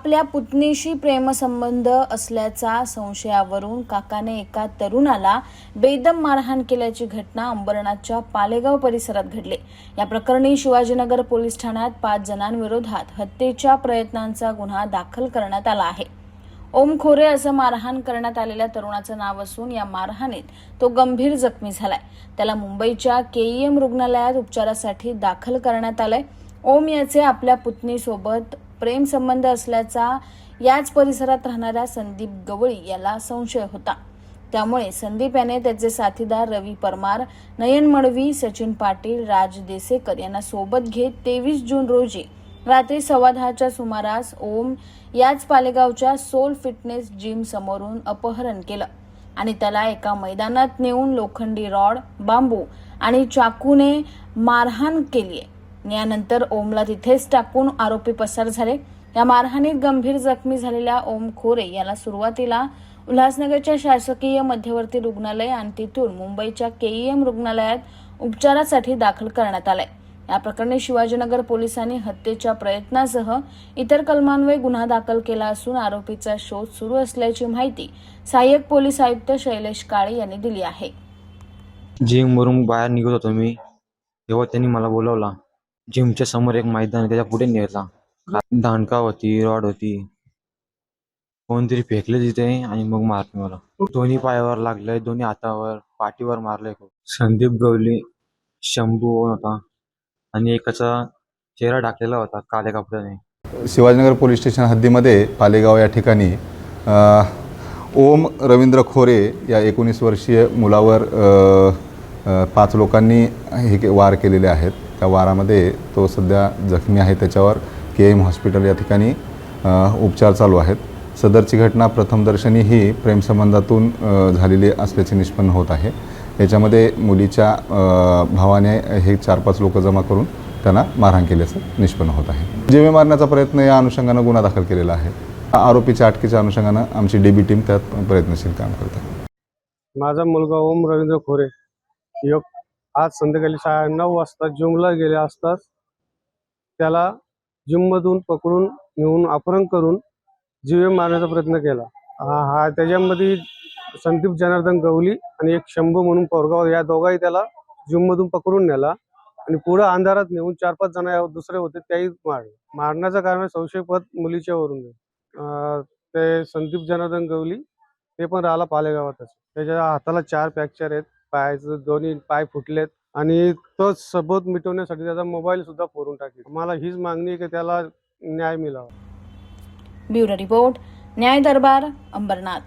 आपल्या पुतणीशी प्रेमसंबंध असल्याचा संशयावरून काकाने एका तरुणाला बेदम मारहाण केल्याची घटना अंबरनाथच्या पालेगाव परिसरात घडली। या प्रकरणी शिवाजीनगर पोलीस ठाण्यात 5 जणांविरोधात हत्येच्या प्रयत्नांचा गुन्हा दाखल करण्यात आला आहे। ओम खोरे असं मारहाण करण्यात आलेल्या तरुणाचं नाव असून या मारहाणीत तो गंभीर जखमी झालाय। त्याला मुंबईच्या केईएम रुग्णालयात उपचारासाठी दाखल करण्यात आलंय। ओम याचे आपल्या पुतणीसोबत प्रेम संबंध असल्याचा याच परिसरात राहणाऱ्या संदीप गवळी याला संशय होता। त्यामुळे संदीप याने त्याचे साथीदार रवी परमार, नयन मडवी, सचिन पाटील, राज देसेकर यांना सोबत घेत 23 जून रोजी रात्री 10:15च्या सुमारास ओम याच पालेगावच्या सोल फिटनेस जिम समोरून अपहरण केलं आणि त्याला एका मैदानात नेऊन लोखंडी रॉड, बांबू आणि चाकूने मारहाण केली। यानंतर ओमला तिथेच टाकून आरोपी पसार झाले। या मारहाणीत गंभीर जखमी झालेल्या ओम खोरे याला सुरुवातीला उल्हासनगरच्या शासकीय मध्यवर्ती रुग्णालय आणि तिथून मुंबईच्या केईएम रुग्णालयात उपचारासाठी दाखल करण्यात आले। या प्रकरणी शिवाजीनगर पोलिसांनी हत्येच्या प्रयत्नासह इतर कलमांवर गुन्हा दाखल केला असून आरोपीचा शोध सुरू असल्याची माहिती सहाय्यक पोलीस आयुक्त शैलेश काळे यांनी दिली आहे। जिमवरून बाहेर निघत होतो मी, तेव्हा त्यांनी मला बोलवला। जिमच्या समोर एक मैदान, त्याच्या पुढे नेला। दांडका होती, रॉड होती, कोणतरी फेकले तिथे आणि मग मारले मला। दोन्ही पायावर लागले, दोन्ही हातावर, पाठीवर मारले। संदीप गवली, शंभू होता आणि एकाचा चेहरा ढाकलेला होता काळ्या कपड्याने। शिवाजीनगर पोलीस स्टेशन हद्दीमध्ये पालेगाव या ठिकाणी ओम रवींद्र खोरे या 19 वर्षीय मुलावर 5 लोकांनी हे वार केलेले आहेत। त्या वारामध्ये तो सध्या जखमी आहे। त्याच्यावर केएम हॉस्पिटल या ठिकाणी उपचार चालू आहेत। सदरची घटना प्रथमदर्शनी ही प्रेमसंबंधातून झालेली असल्याचे निष्पन्न होत आहे। याच्यामध्ये मुलीच्या भावाने हे 4-5 लोक जमा करून त्यांना मारहाण केल्याचं निष्पन्न होत आहे। जीवे मारण्याचा प्रयत्न या अनुषंगानं गुन्हा दाखल केलेला आहे। आरोपीच्या अटकेच्या अनुषंगानं आमची डीबी टीम त्यात प्रयत्नशील काम करत आहे। माझा मुलगा ओम रवींद्र खोरे आज संध्याकाळी 9:30 वाजता जिमला गेले असताच त्याला जिममधून पकडून नेऊन अपहरण करून जीवे मारण्याचा प्रयत्न केला। त्याच्यामध्ये संदीप जनार्दन गवली आणि एक शंभू म्हणून पोरगाव, या दोघाही त्याला जिममधून पकडून नेला आणि पुढे अंधारात नेऊन 4-5 जण दुसरे होते त्याही मारले। मारण्याचं कारण संशयपद मुलीच्यावरून ते संदीप जनार्दन गवली ते पण राहिला पालेगावातच। त्याच्या हाताला 4 फ्रॅक्चर आहेत, पायाचे दोन्ही पाय फुटलेत आणि तो सबूत मिटवण्यासाठी त्याचा मोबाईल सुद्धा फोडून टाकले। मला हीच मागणी आहे की त्याला न्याय मिळावा। ब्युरो रिपोर्ट, न्याय दरबार, अंबरनाथ।